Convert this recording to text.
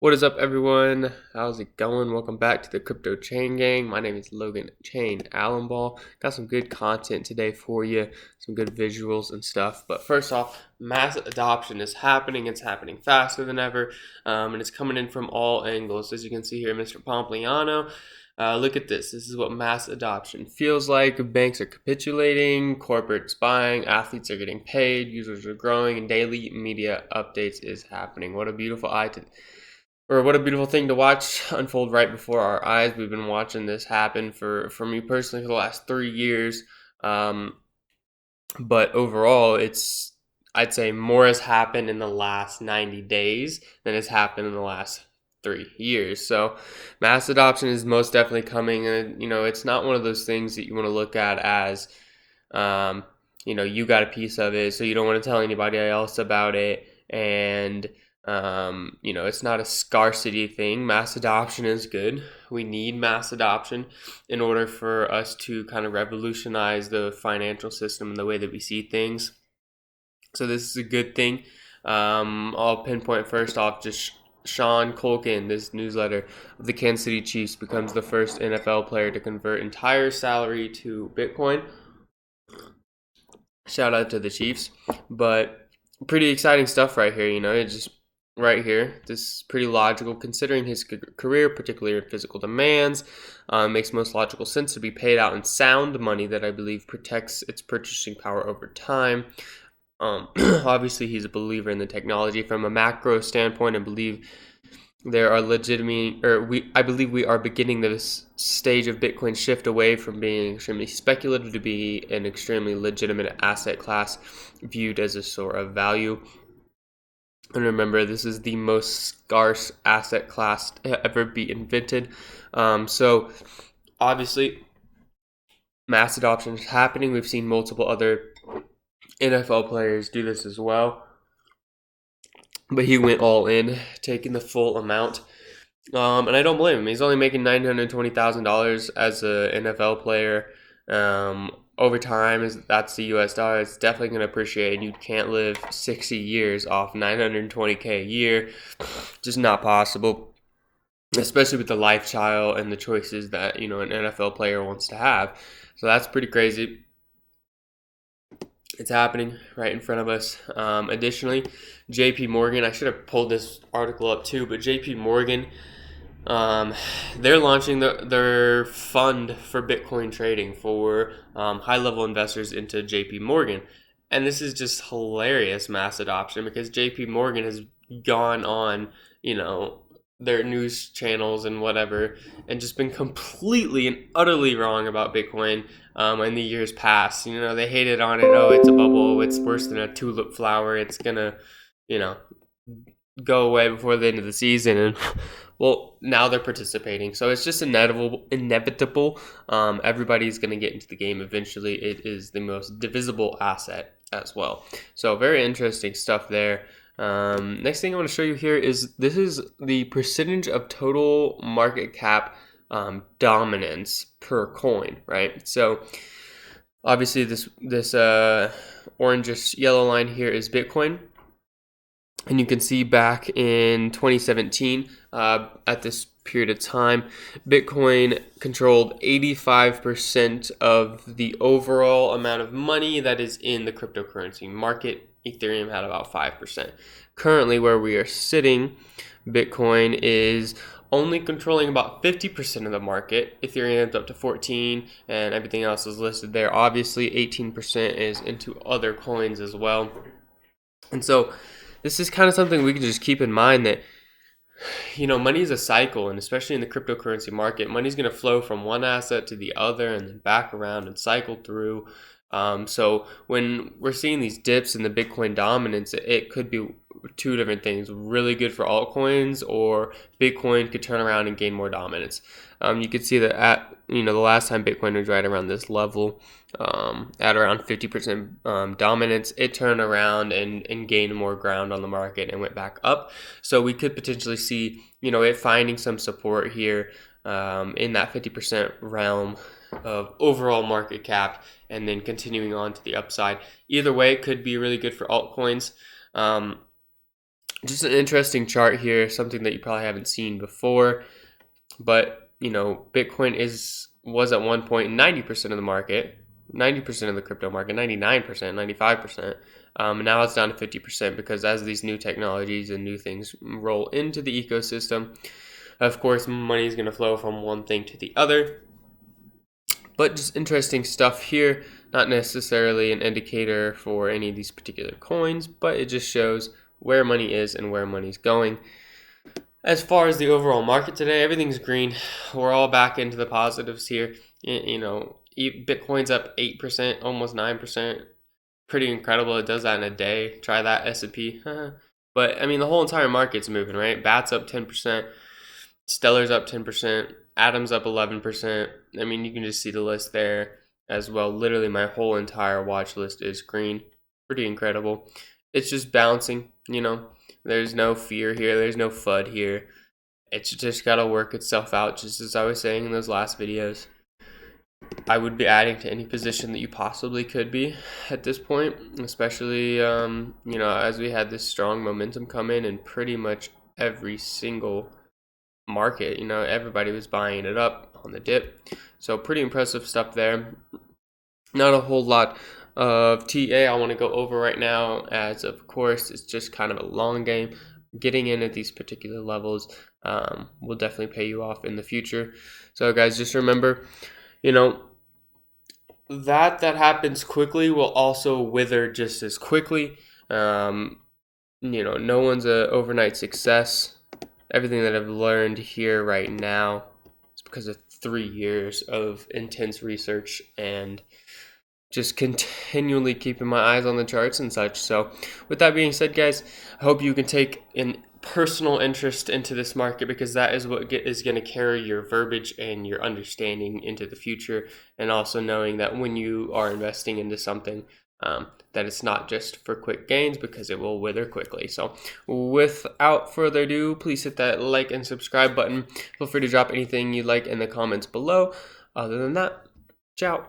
What is up, everyone? How's it going? Welcome back to the Crypto Chain Gang. My name is Logan Chain Allenball. Got some good content today for you, some good visuals and stuff. But first off, mass adoption is happening. It's happening faster than ever, and it's coming in from all angles. As you can see here, Mr. Pompliano. Look at this. This is what mass adoption feels like. Banks are capitulating, corporates buying, athletes are getting paid, users are growing, and daily media updates is happening. What a beautiful what a beautiful thing to watch unfold right before our eyes. We've been watching this happen for me personally for the last 3 years. But overall, I'd say more has happened in the last 90 days than has happened in the last 3 years. So mass adoption is most definitely coming. And, it's not one of those things that you want to look at as, you got a piece of it, so you don't want to tell anybody else about it. And it's not a scarcity thing. Mass adoption is good. We need mass adoption in order for us to kind of revolutionize the financial system and the way that we see things. So this is a good thing. I'll pinpoint first off just Sean Culkin, this newsletter of the Kansas City Chiefs, becomes the first NFL player to convert entire salary to Bitcoin. Shout out to the Chiefs. But pretty exciting stuff right here, it's just right here. This is pretty logical considering his career, particularly in physical demands. Makes most logical sense to be paid out in sound money that I believe protects its purchasing power over time. Obviously, he's a believer in the technology. From a macro standpoint, I believe there are I believe we are beginning this stage of Bitcoin shift away from being extremely speculative to be an extremely legitimate asset class viewed as a sort of value. And remember, this is the most scarce asset class to ever be invented. So obviously, mass adoption is happening. We've seen multiple other NFL players do this as well. But he went all in, taking the full amount. And I don't blame him. He's only making $920,000 as an NFL player. Over time, that's the US dollar. It's definitely going to appreciate, and you can't live 60 years off $920K a year. Just not possible, especially with the lifestyle and the choices that an NFL player wants to have. So that's pretty crazy. It's happening right in front of us. Additionally, JP Morgan, I should have pulled this article up too, but JP Morgan, they're launching their fund for Bitcoin trading for high-level investors into JP Morgan. And this is just hilarious mass adoption because JP Morgan has gone on, their news channels and whatever, and just been completely and utterly wrong about Bitcoin in the years past. They hated on it. Oh, it's a bubble. It's worse than a tulip flower. It's gonna, go away before the end of the season. And well, now they're participating. So it's just inevitable. Everybody's gonna get into the game eventually. It is the most divisible asset as well. So very interesting stuff there. Next thing I want to show you here is this is the percentage of total market cap dominance per coin, right? So obviously this orangish yellow line here is Bitcoin. And you can see back in 2017, at this period of time, Bitcoin controlled 85% of the overall amount of money that is in the cryptocurrency market. Ethereum had about 5%. Currently, where we are sitting, Bitcoin is only controlling about 50% of the market. Ethereum's up to 14%, and everything else is listed there. Obviously, 18% is into other coins as well. And so this is kind of something we can just keep in mind that, money is a cycle, and especially in the cryptocurrency market, money's going to flow from one asset to the other and then back around and cycle through. So when we're seeing these dips in the Bitcoin dominance, it could be two different things: really good for altcoins, or Bitcoin could turn around and gain more dominance. You could see that at the last time Bitcoin was right around this level, at around 50% dominance, it turned around and gained more ground on the market and went back up. So we could potentially see it finding some support here in that 50% realm of overall market cap, and then continuing on to the upside. Either way, it could be really good for altcoins. Just an interesting chart here, something that you probably haven't seen before. But Bitcoin was at one point 90% of the market, 90% of the crypto market, 99%, 95%. Now it's down to 50% because as these new technologies and new things roll into the ecosystem, of course, money is going to flow from one thing to the other. But just interesting stuff here, not necessarily an indicator for any of these particular coins, but it just shows where money is and where money's going. As far as the overall market today, everything's green. We're all back into the positives here. Bitcoin's up 8%, almost 9%. Pretty incredible. It does that in a day. Try that, S&P. But I mean, the whole entire market's moving, right? BAT's up 10%, Stellar's up 10%, Atom's up 11%. I mean, you can just see the list there as well. Literally, my whole entire watch list is green. Pretty incredible. It's just bouncing, There's no fear here. There's no FUD here. It's just got to work itself out, just as I was saying in those last videos. I would be adding to any position that you possibly could be at this point, especially, as we had this strong momentum come in pretty much every single market. Everybody was buying it up on the dip. So pretty impressive stuff there. Not a whole lot of TA I want to go over right now, as of course it's just kind of a long game. Getting in at these particular levels will definitely pay you off in the future. So guys, just remember, that happens quickly will also wither just as quickly. No one's an overnight success. Everything that I've learned here right now is because of 3 years of intense research and just continually keeping my eyes on the charts and such. So with that being said, guys, I hope you can take an personal interest into this market, because that is what is going to carry your verbiage and your understanding into the future, and also knowing that when you are investing into something, that it's not just for quick gains, because it will wither quickly. So without further ado, please hit that like and subscribe button. Feel free to drop anything you like in the comments below. Other than that, ciao.